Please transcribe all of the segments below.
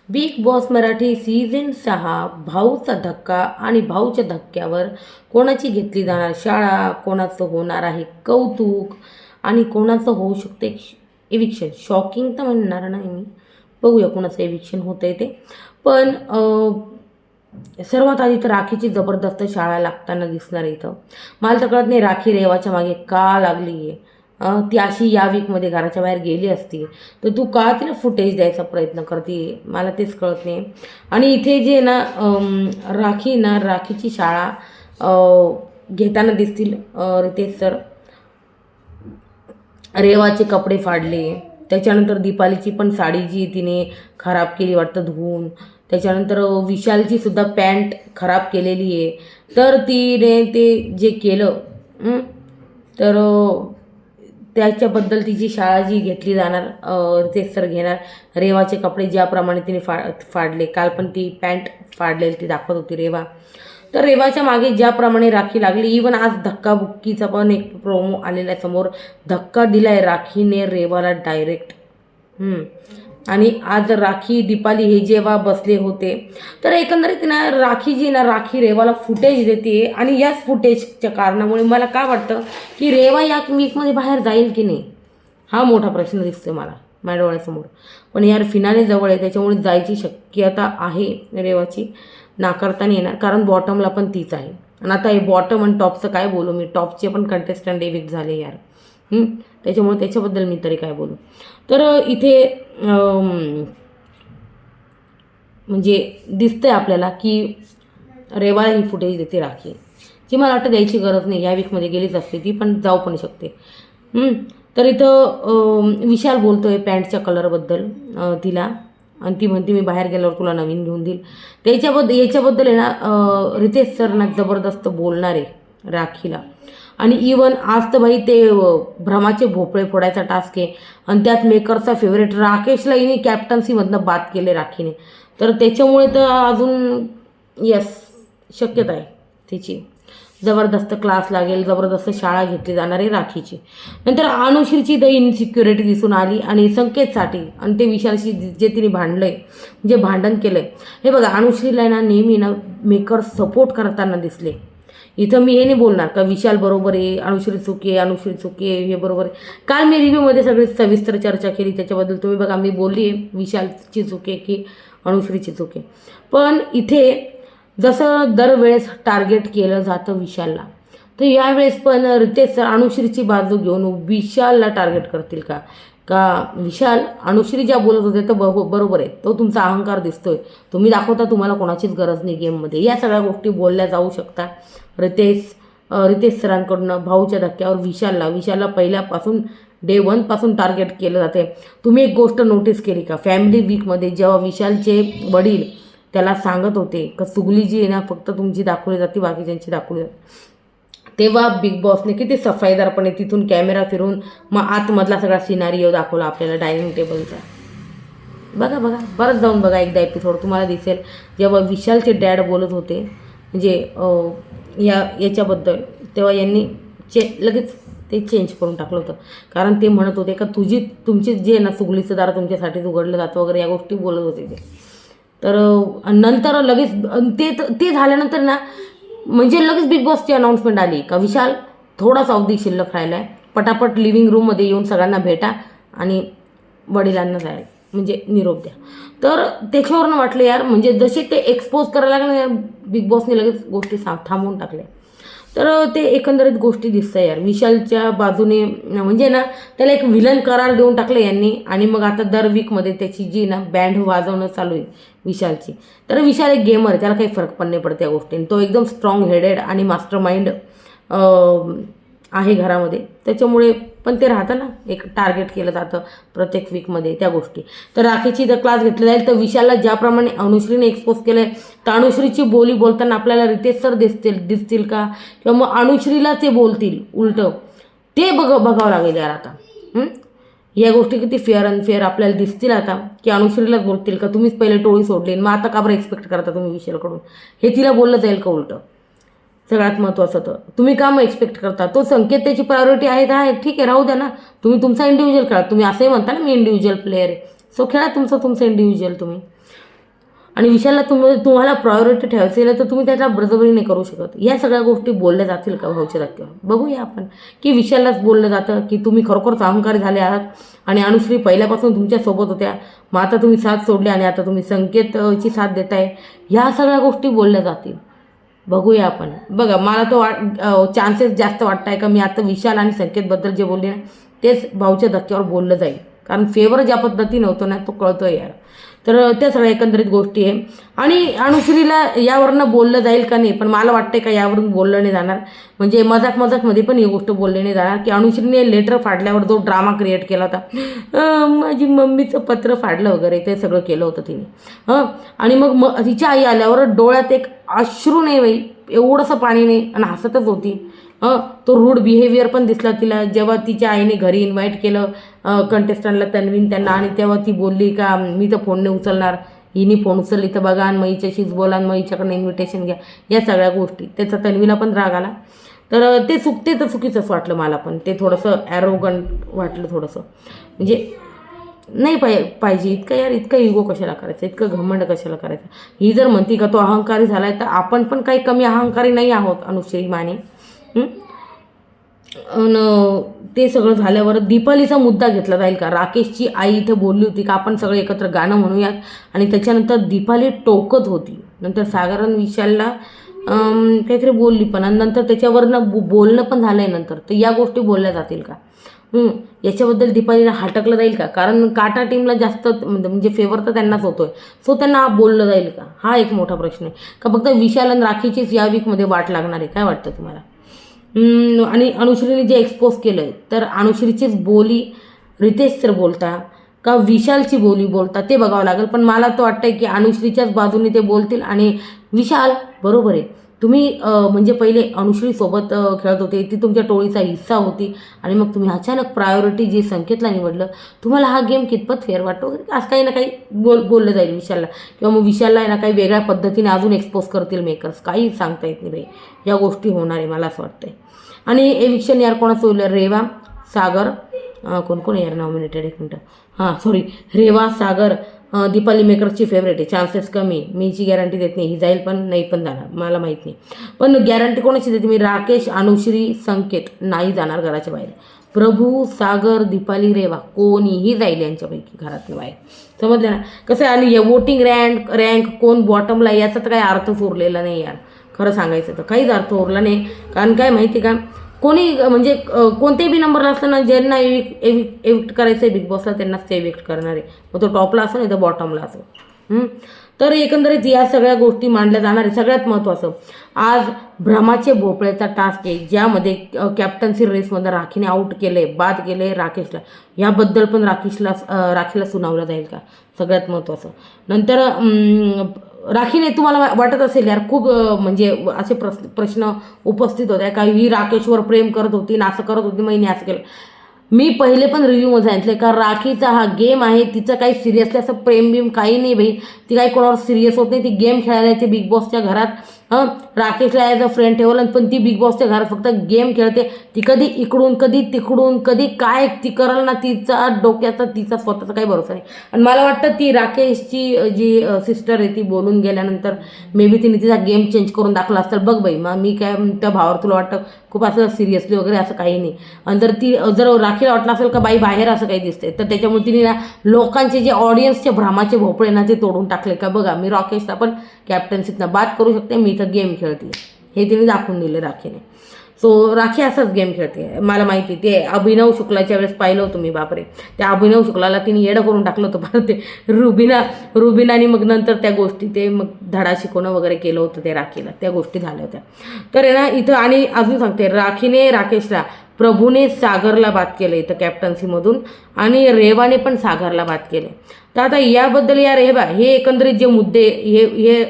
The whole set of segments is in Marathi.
बिग बॉस मराठी सीझन 6 भाऊचा धक्का आणि भाऊच्या धक्क्यावर कोणाची घेतली जाणार शाळा, कोणाचं होणार आहे कौतुक आणि कोणाचं होऊ शकते एविक्शन. शॉकिंग तर म्हणणार नाही मी, बघूया कोणाचं एविक्शन होतं आहे ते. पण सर्वात आधी तर राखीची जबरदस्त शाळा लागताना दिसणार आहे इथं. मला तर कळत नाही राखी रेवाच्या मागे का लागली आहे. ती अशी या वीकमध्ये घराच्या बाहेर गेली असती तर तू का तिला फुटेज द्यायचा प्रयत्न करते, मला तेच कळत नाही. आणि इथे जे ना राखीची शाळा घेताना दिसतील रितेश सर. रेवाचे कपडे फाडले, त्याच्यानंतर दीपालीची पण साडी जी तिने खराब केली वाटतं धुवून, त्याच्यानंतर विशालची सुद्धा पॅन्ट खराब केलेली आहे. तर तिने ते जे केलं तर त्याच्याबद्दल तिची शाळा जी घेतली जाणार, रितेश सर घेणार. रेवाचे कपडे ज्याप्रमाणे तिने फाडले, काल पण ती पॅन्ट फाडलेली ती दाखवत होती रेवा. तर रेवाच्या मागे ज्याप्रमाणे राखी लागली, इवन आज धक्काबुक्कीचा पण एक प्रोमो आलेला आहे समोर. धक्का दिलाय राखीने रेवाला डायरेक्ट. आणि आज राखी दीपाली हे जेव्हा बसले होते तर एकंदरीत ना राखी रेवाला फुटेज देते. आणि याच फुटेजच्या कारणामुळे मला काय वाटतं की रेवा या वीकमध्ये बाहेर जाईल की नाही, हा मोठा प्रश्न दिसतोय मला माझ्या डोळ्यासमोर. पण यार फिनाले जवळ आहे, त्याच्यामुळे जायची शक्यता आहे रेवाची, नाकारता नाही येणार. कारण बॉटमला पण तीच आहे. आणि आता हे बॉटम आणि टॉपचं काय बोलू मी, टॉपचे पण कंटेस्टंट एविक्ट झाले यार. त्याच्यामुळे त्याच्याबद्दल मी तरी काय बोलू. तर इथे म्हणजे दिसतंय आपल्याला की रेवा ही फुटेज देते राखी, जी मला वाटतं द्यायची गरज नाही. या वीकमध्ये गेलीच असते ती, पण जाऊ पण शकते. तर इथं विशाल बोलतोय पॅन्टच्या कलरबद्दल तिला, आणि ती म्हणते मी बाहेर गेल्यावर तुला नवीन घेऊन देईल. याच्याबद्दल आहे ना रितेश सर ना जबरदस्त बोलणार आहे राखीला. आणि इवन आज तर भाई ते भ्रमाचे भोपळे फोडायचा टास्क आहे, आणि त्यात मेकरचा फेवरेट राकेशला हिने कॅप्टन्सीमधनं बाद केले राखीने. तर त्याच्यामुळे तर अजून शक्यता आहे त्याची. जबरदस्त क्लास लागेल, जबरदस्त शाळा घेतली जाणार आहे राखीची. नंतर अनुश्रीची द इनसिक्युरिटी दिसून आली आणि संकेतसाठी आणि ते विशालशी जे तिने भांडलंय, जे भांडण केलंय. हे बघा अनुश्रीला ना नेहमी ना मेकर सपोर्ट करताना दिसले. इथं मी हे नाही बोलणार का विशाल बरोबर आहे, अनुश्री चुकी आहे, हे बरोबर आहे. काल मी रिव्ह्यूमध्ये सगळी सविस्तर चर्चा केली त्याच्याबद्दल. तुम्ही बघा मी बोलली आहे विशालची चुकी आहे की अनुश्रीची चुकी आहे. पण इथे जसं दरवेळेस टार्गेट केलं जातं विशालला, तर यावेळेस पण रितेश सर अनुश्रीची बाजू घेऊन विशालला टार्गेट करतील का विशाल अनुश्री ज्या बोलत होते तर बरोबर आहे, तो तुमचा अहंकार दिसतोय, तुम्ही दाखवता तुम्हाला कोणाचीच गरज नाही गेममध्ये. या सगळ्या गोष्टी बोलल्या जाऊ शकतात रितेश सरांकडून भाऊच्या धक्क्यावर विशालला पहिल्यापासून डे 1 पासून टार्गेट केलं जाते. तुम्ही एक गोष्ट नोटीस केली का, फॅमिली वीकमध्ये जेव्हा विशालचे वडील त्याला सांगत होते का सुगली जी आहे ना फक्त तुमची दाखवली जाते, बाकीच्यांची दाखवली जाते, तेव्हा बिग बॉसने किती सफाईदारपणे तिथून कॅमेरा फिरून मग आतमधला सगळा सिनारिओ दाखवला आपल्याला डायनिंग टेबलचा. बघा परत जाऊन बघा एकदा एपिसोड, तुम्हाला दिसेल. जेव्हा विशालचे डॅड बोलत होते म्हणजे याच्याबद्दल, तेव्हा यांनी लगेच ते चेंज करून टाकलं होतं. कारण ते म्हणत होते का तुमची जे ना सुगलीचं दार तुमच्यासाठीच उघडलं जातं वगैरे, या गोष्टी बोलत होते ते. तर नंतर लगेच ते झाल्यानंतर ना म्हणजे लगेच बिग बॉसची अनाऊन्समेंट आली का विशाल थोडाच अवधी शिल्लक राहिला आहे, पटापट लिव्हिंग रूममध्ये येऊन सगळ्यांना भेटा आणि वडिलांना जायला म्हणजे निरोप द्या. तर त्याच्यावरनं वाटलं यार म्हणजे जसे ते एक्सपोज करायला लागले बिग बॉसने लगेच गोष्टी थांबवून टाकल्या. तर ते एकंदरीत गोष्टी दिसतं यार विशालच्या बाजूने, म्हणजे ना त्याला एक विलन करार देऊन टाकलं यांनी. आणि मग आता दर वीकमध्ये त्याची जी ना बँड वाजवणं चालू आहे विशालची. तर विशाल एक गेमर आहे, त्याला काही फरक पण नाही पडत त्या गोष्टीने. तो एकदम स्ट्रॉंग हेडेड आणि मास्टर माइंड आहे घरामध्ये, त्याच्यामुळे पण ते राहतं ना एक टार्गेट केलं जातं प्रत्येक वीकमध्ये त्या गोष्टी. तर राखीची जर क्लास घेतली जाईल तर विशालला ज्याप्रमाणे अनुश्रीने एक्सपोज केलं आहे, तर अनुश्रीची बोली बोलताना आपल्याला रितेश सर दिसतील का, किंवा मग अनुश्रीला ते बोलतील उलटं, ते बघावं लागेल यार आता. या गोष्टी किती फेअर अनफेअर आपल्याला दिसतील आता, की अनुश्रीलाच बोलतील का तुम्हीच पहिले टोळी सोडली मग आता का बरं एक्सपेक्ट करता तुम्ही विशालकडून, हे तिला बोललं जाईल का उलटं. सगळ्यात महत्त्वाचं तर तुम्ही का मग एक्सपेक्ट करता, तो संकेत त्याची प्रायोरिटी आहे का, ठीक आहे राहू द्या ना, तुम्ही तुमचा इंडिव्हिज्युअल खेळा. तुम्ही असंही म्हणता ना मी इंडिव्हिज्युअल प्लेअर आहे, सो खेळा तुमचं इंडिव्हिज्युअल तुम्ही. आणि विशालला तुम्हाला प्रायोरिटी ठेवायची आहे तर तुम्ही त्याला बळजबरी नाही करू शकत. या सगळ्या गोष्टी बोलल्या जातील का भाऊच्या धक्क्यावर? बघूया आपण की विशाललाच बोललं जातं की तुम्ही खरोखरच अहंकारी झाले आहात आणि अनुश्री पहिल्यापासून तुमच्यासोबत होत्या, मग आता तुम्ही साथ सोडली आणि आता तुम्ही संकेतची साथ देताय. ह्या सगळ्या गोष्टी बोलल्या जातील. बघूया आपण. बघा मला तो चान्सेस जास्त वाटत आहे का मी आता विशाल आणि संकेतबद्दल जे बोलले ना तेच भाऊच्या धक्क्यावर बोललं जाईल, कारण फेवर ज्या पद्धतीने होतो ना तो कळतो यार. तर त्या सगळ्या एकंदरीत गोष्टी आहे. आणि अनुश्रीला यावरनं बोललं जाईल का नाही, पण मला वाटतंय का यावरून बोललं नाही जाणार. म्हणजे मजाकमध्ये पण ही गोष्ट बोलली नाही जाणार की अनुश्रीने लेटर फाडल्यावर जो ड्रामा क्रिएट केला होता, माझी मम्मीचं पत्र फाडलं वगैरे ते सगळं केलं होतं तिने. आणि मग तिच्या आई आल्यावर डोळ्यात एक अश्रू नाही बाई, एवढंसं पाणी नाही आणि हसतच होती. तो रूड बिहेवियर पण दिसला तिला जेव्हा तिच्या आईने घरी इन्व्हाइट केलं कंटेस्टंटला तन्वीन त्यांना, आणि तेव्हा ती बोलली का मी तर फोन नाही उचलणार, हिने फोन उचलली तर बघा आणि मग हिच्याशीच बोला आणि मग हिच्याकडनं इन्व्हिटेशन घ्या. या सगळ्या गोष्टी त्याचा तन्वीला पण राग आला. तर ते तर चुकीचंच वाटलं मला पण. ते थोडंसं ॲरोगंट वाटलं थोडंसं. म्हणजे नाही पाहिजे इतकं यार, इतकं इगो कशाला करायचं, इतकं घमंड कशाला करायचं. ही जर म्हणती का तो अहंकारी झाला आहे तर आपण पण काही कमी अहंकारी नाही आहोत अनुश्री माने. ते सगळं झाल्यावर दीपालीचा मुद्दा घेतला जाईल का? राकेशची आई इथे बोलली होती का आपण सगळे एकत्र गाणं म्हणूयात, आणि त्याच्यानंतर दीपाली टोकत होती. नंतर सागरन विशालला काहीतरी बोलली पण, आणि नंतर त्याच्यावरनं बोलणं पण झालं आहे नंतर. तर या गोष्टी बोलल्या जातील का? याच्याबद्दल दीपालीला हटकलं जाईल का? कारण काटा टीमला जास्त म्हणजे फेवर तर त्यांनाच होतोय, सो त्यांना बोललं जाईल का? हा एक मोठा प्रश्न आहे. का फक्त विशाल आणि राखीचीच या वीकमध्ये वाट लागणार आहे? काय वाटतं तुम्हाला? आणि अनुश्रीने जे एक्सपोज केलं आहे तर अनुश्रीचीच बोली रितेश सर बोलता का विशालची बोली बोलता ते बघावं लागेल. पण मला तर वाटतं की अनुश्रीच्याच बाजूने ते बोलतील. आणि विशाल बरोबर आहे, तुम्ही म्हणजे पहिले अनुश्रीसोबत खेळत होते, ती तुमच्या टोळीचा हिस्सा होती, आणि मग तुम्ही अचानक प्रायोरिटी जे संकेतला निवडलं. तुम्हाला हा गेम कितपत फेअर वाटतो वगैरे असं काही ना काही बोललं जाईल विशालला, किंवा मग विशालला ना काही वेगळ्या पद्धतीने अजून एक्सपोज करतील मेकर्स. काही सांगता येत नाही बाई, या गोष्टी होणार आहे मला असं वाटतंय. आणि एविक्शन यार कोणाचं होईल? रेवा, सागर, कोण यार नॉमिनेटेड? एक मिनटं, सॉरी, रेवा, सागर, दीपाली मेकर्सची फेवरेट आहे. चान्सेस कमी, मी हिची गॅरंटी देत नाही, ही जाईल पण नाही पण जाणार, मला माहीत नाही. पण गॅरंटी कोणाची देते मी? राकेश, अनुश्री, संकेत नाही जाणार घराच्या बाहेर. प्रभू, सागर, दीपाली, रेवा कोणीही जाईल यांच्यापैकी घरातल्या बाहेर. समजलं ना कसं आहे? आणि वोटिंग रँक कोण बॉटमला याचा तर काही अर्थच उरलेला नाही यार, खरं सांगायचं तर काहीच अर्थ उरला नाही. कारण काय माहिती का, कोणी म्हणजे कोणतेही बी नंबरला असताना ज्यांना एविक्ट करायचं आहे बिग बॉसला त्यांनाच ते एविक्ट करणार आहे, मग तो टॉपला असो नाही तर बॉटमला असो. तर एकंदरीत या सगळ्या गोष्टी मांडल्या जाणार आहे. सगळ्यात महत्त्वाचं आज भ्रमाचे भोपळ्याचा टास्क आहे, ज्यामध्ये कॅप्टन्सी रेसमध्ये राखीने आऊट केले, बाद केले राकेशला. याबद्दल पण राखीला सुनावलं जाईल का? सगळ्यात महत्त्वाचं. नंतर राखीने तुम्हाला वाटत असेल यार खूप म्हणजे असे प्रश्न उपस्थित होते का ही राकेशवर प्रेम करत होती ना असं करत होती, महिने असं केलं. मी पहिले पण रिव्ह्यूमध्ये सांगितलं का राखीचा हा गेम आहे, तिचं काही सिरियसली असं प्रेम बिम काही नाही भाई, ती काही कोणावर सिरियस होत नाही, ती गेम खेळायला येते बिग बॉसच्या घरात. राकेशला ॲज अ फ्रेंड ठेवलं, पण ती बिग बॉसच्या घरात फक्त गेम खेळते. ती कधी इकडून कधी तिकडून कधी काय ती करल ना, तिचा डोक्याचा तिचा स्वतःचा काही भरोसा नाही. आणि मला वाटतं ती राकेशची जी सिस्टर आहे ती बोलून गेल्यानंतर मे बी तिने तिचा गेम चेंज करून दाखवला असतं. बघ बाई, मग मी काय त्या भावावर तुला वाटतं खूप असं सिरियसली वगैरे असं काही नाही. आणि जर राखीला वाटलं असेल का बाई बाहेर असं काही दिसते, तर त्याच्यामुळे तिने ना लोकांचे जे ऑडियन्सचे भ्रमाचे भोपळे ना ते तोडून टाकले का बघा मी राकेशला पण कॅप्टन्सीतनं बाद करू शकते, मी तर गेम खेळते, हे तिने दाखवून दिले राखीने. सो राखी असाच गेम खेळते. मला माहिती, ते अभिनव शुक्लाच्या वेळेस पाहिलं होतं मी, बापरे त्या अभिनव शुक्लाला तिने येडं करून टाकलं होतं बरं. ते रुबिनाने मग नंतर त्या गोष्टी ते मग धडा शिकवणं वगैरे केलं होतं ते राखीला, त्या गोष्टी झाल्या होत्या. तर आहे ना इथं. आणि अजून सांगते, राखीने राकेशला, प्रभूने सागरला बाद केलं इथं कॅप्टन्सीमधून, आणि रेवाने पण सागरला बाद केले. तर आता याबद्दल यार हे एकंदरीत जे मुद्दे हे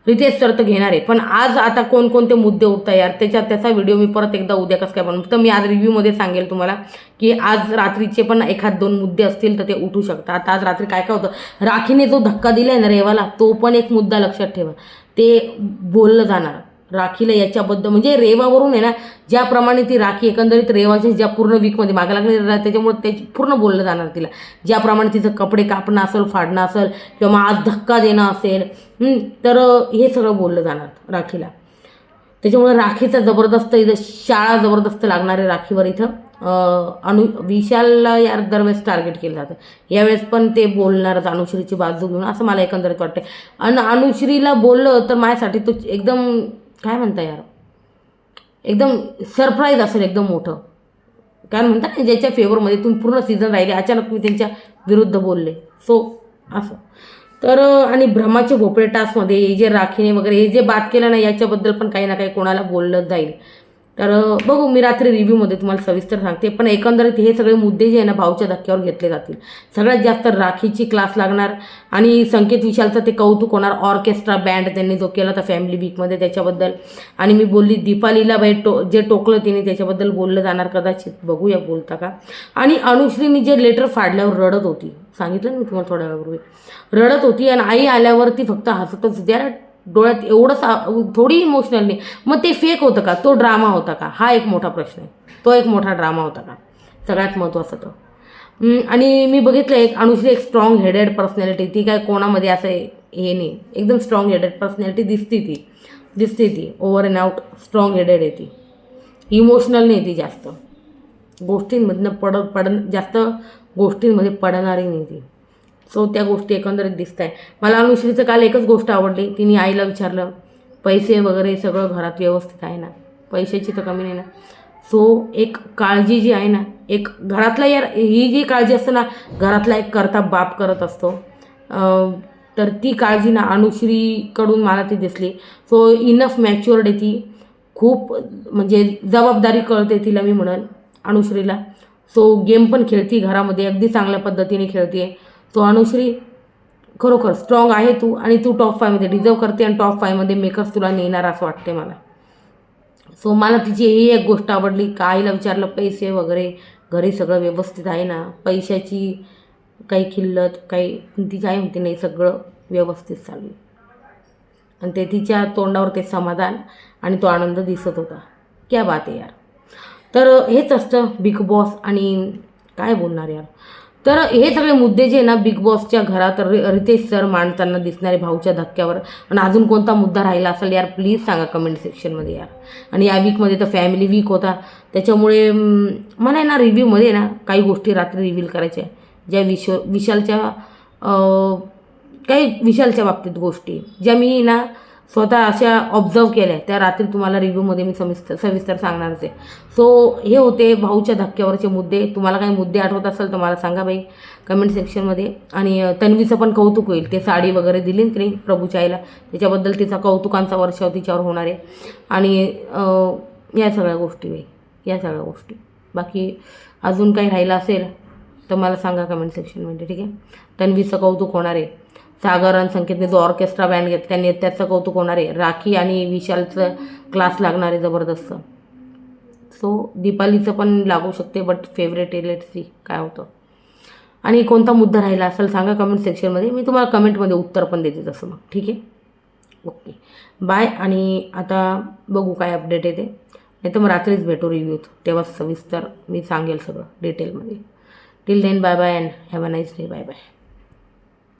रितेश सर तर घेणार आहे. पण आज आता कोणकोणते मुद्दे उठतात यार त्याचा व्हिडिओ मी परत एकदा उद्या कसं काय बनवू, तर मी आज रिव्ह्यूमध्ये सांगेल तुम्हाला की आज रात्रीचे पण एखाद दोन मुद्दे असतील तर ते उठू शकतात. आता आज रात्री काय होतं, राखीने जो धक्का दिला आहे ना रेवाला, तो पण एक मुद्दा लक्षात ठेवा, ते बोललं जाणार. राखीला याच्याबद्दल म्हणजे रेवावरून आहे ना, ज्याप्रमाणे ती राखी एकंदरीत रेवाच्या ज्या पूर्ण वीकमध्ये मागे लागले त्याच्यामुळे त्याची पूर्ण बोललं जाणार तिला, ज्याप्रमाणे तिचं कपडे कापणं असेल, फाडणं असेल किंवा मग आज धक्का देणं असेल, तर हे सगळं बोललं जाणार राखीला. त्याच्यामुळे राखीचा जबरदस्त इथं शाळा जबरदस्त लागणारे राखीवर इथं विशालला यार दरवेळेस टार्गेट केलं जातं. यावेळेस पण ते बोलणारच अनुश्रीची बाजू घेऊन असं मला एकंदरीत वाटतं. आणि अनुश्रीला बोललं तर माझ्यासाठी तो एकदम काय म्हणता यार, एकदम सरप्राईज असेल एकदम मोठं. कारण म्हणतात ना, ज्याच्या फेवरमध्ये तुम्ही पूर्ण सीझन राहिले, अचानक मी त्यांच्या विरुद्ध बोलले, सो असं. तर आणि भ्रमाचे भोपळे टास्कमध्ये हे जे राखीने वगैरे हे जे बात केलं ना, याच्याबद्दल पण काही ना काही कोणाला बोललं जाईल. तर बघू, मी रात्री रिव्ह्यूमध्ये तुम्हाला सविस्तर सांगते. पण एकंदरीत हे सगळे मुद्दे जे आहे ना, भाऊच्या धक्क्यावर घेतले जातील. सगळ्यात जास्त राखीची क्लास लागणार आणि संकेत विशालचं ते कौतुक होणार. ऑर्केस्ट्रा बँड त्यांनी जो केला होता फॅमिली वीकमध्ये त्याच्याबद्दल. आणि मी बोलली दीपालीला बाई जे टोकलं तिने त्याच्याबद्दल बोललं जाणार कदाचित, बघूया बोलता का. आणि अनुश्रीनी जे लेटर फाडल्यावर रडत होती, सांगितलं मी तुम्हाला थोड्या वेळापूर्वी, रडत होती आणि आई आल्यावरती फक्त हसतच होती. अरे डोळ्यात एवढं थोडी इमोशनल नाही. मग ते फेक होतं का, तो ड्रामा होता का, हा एक मोठा प्रश्न आहे. तो एक मोठा ड्रामा होता का, सगळ्यात महत्त्वाचं तो. आणि मी बघितलं एक अनुश्री एक स्ट्रॉंग हेडेड पर्सनॅलिटी, ती काय कोणामध्ये असं हे नाही, एकदम स्ट्रॉंग हेडेड पर्सनॅलिटी दिसते ती over and out strong headed आहे ती. इमोशनल नाही ती, जास्त गोष्टींमधनं जास्त गोष्टींमध्ये पडणारी नाही ती. सो त्या गोष्टी एकंदरीत दिसत आहे मला. अनुश्रीचं काल एकच गोष्ट आवडली, तिने आईला विचारलं पैसे वगैरे सगळं घरात व्यवस्थित आहे ना, पैशाची तर कमी नाही ना. सो एक काळजी जी आहे ना, एक घरातला यार ही जी काळजी असते ना, घरातला एक करता बाप करत असतो, तर ती काळजी ना अनुश्रीकडून मला ती दिसली. सो इनफ मॅच्युअर्ड आहे ती, खूप म्हणजे जबाबदारी कळते तिला मी म्हणेन अनुश्रीला. सो गेम पण खेळती घरामध्ये, अगदी चांगल्या पद्धतीने खेळते. सो अनुश्री खरोखर स्ट्रॉंग आहे तू, आणि तू टॉप 5मध्ये डिझर्व करते आणि टॉप 5मध्ये मेकर्स तुला नेणार असं वाटते मला. सो मला तिची ही एक गोष्ट आवडली का, आईला विचारलं पैसे वगैरे घरी सगळं व्यवस्थित आहे ना, पैशाची काही किल्लत काही, तिची आई म्हणते नाही सगळं व्यवस्थित चालू. आणि ते तिच्या तोंडावर ते समाधान आणि तो आनंद दिसत होता. क्या बात आहे यार. तर हेच असतं बिग बॉस. आणि काय बोलणार यार. तर हे सगळे मुद्दे जे ना बिग बॉसच्या घरात रितेश सर मांडताना दिसणारे भाऊच्या धक्क्यावर. आणि अजून कोणता मुद्दा राहिला असेल यार प्लीज सांगा कमेंट सेक्शनमध्ये यार. आणि या वीकमध्ये तर फॅमिली वीक होता, त्याच्यामुळे मला ना रिव्ह्यूमध्ये ना काही गोष्टी रात्री रिव्हील करायच्या, ज्या विशालच्या काही विशालच्या बाबतीत गोष्टी ज्या मी ना स्वतः अशा ऑब्झर्व केल्या, त्या रात्री तुम्हाला रिव्ह्यूमध्ये मी सविस्तर सांगणारच आहे. सो हे होते भाऊच्या धक्क्यावरचे मुद्दे. तुम्हाला काही मुद्दे आठवत असेल तर मला सांगा बाई कमेंट सेक्शनमध्ये. आणि तन्वीचं पण कौतुक होईल, ते साडी वगैरे दिली ना तिने प्रभूच्या आईला, त्याच्याबद्दल तिचा कौतुकांचा वर्षाव तिच्यावर होणार आहे. आणि या सगळ्या गोष्टी बाई, या सगळ्या गोष्टी. बाकी अजून काही राहिलं असेल तर मला सांगा कमेंट सेक्शनमध्ये, ठीक आहे. तन्वीचं कौतुक होणार आहे, सागर आणि संकेतने जो ऑर्केस्ट्रा बँड घेतला त्यांनी त्याचं कौतुक होणार आहे, राखी आणि विशालचं क्लास लागणार आहे जबरदस्त. सो दीपालीचं पण लागू शकते, बट फेवरेट आहे, लेट्स सी काय होतं. आणि कोणता मुद्दा राहिला असेल सांगा कमेंट सेक्शनमध्ये, मी तुम्हाला कमेंटमध्ये उत्तर पण देते तसं मग, ठीक आहे. Okay bye. आणि आता बघू काय अपडेट येते, नाही तर मग रात्रीच भेटू रिव्ह्यूत, तेव्हा सविस्तर मी सांगेल सगळं डिटेलमध्ये. Till then bye bye and have a nice day. Bye bye.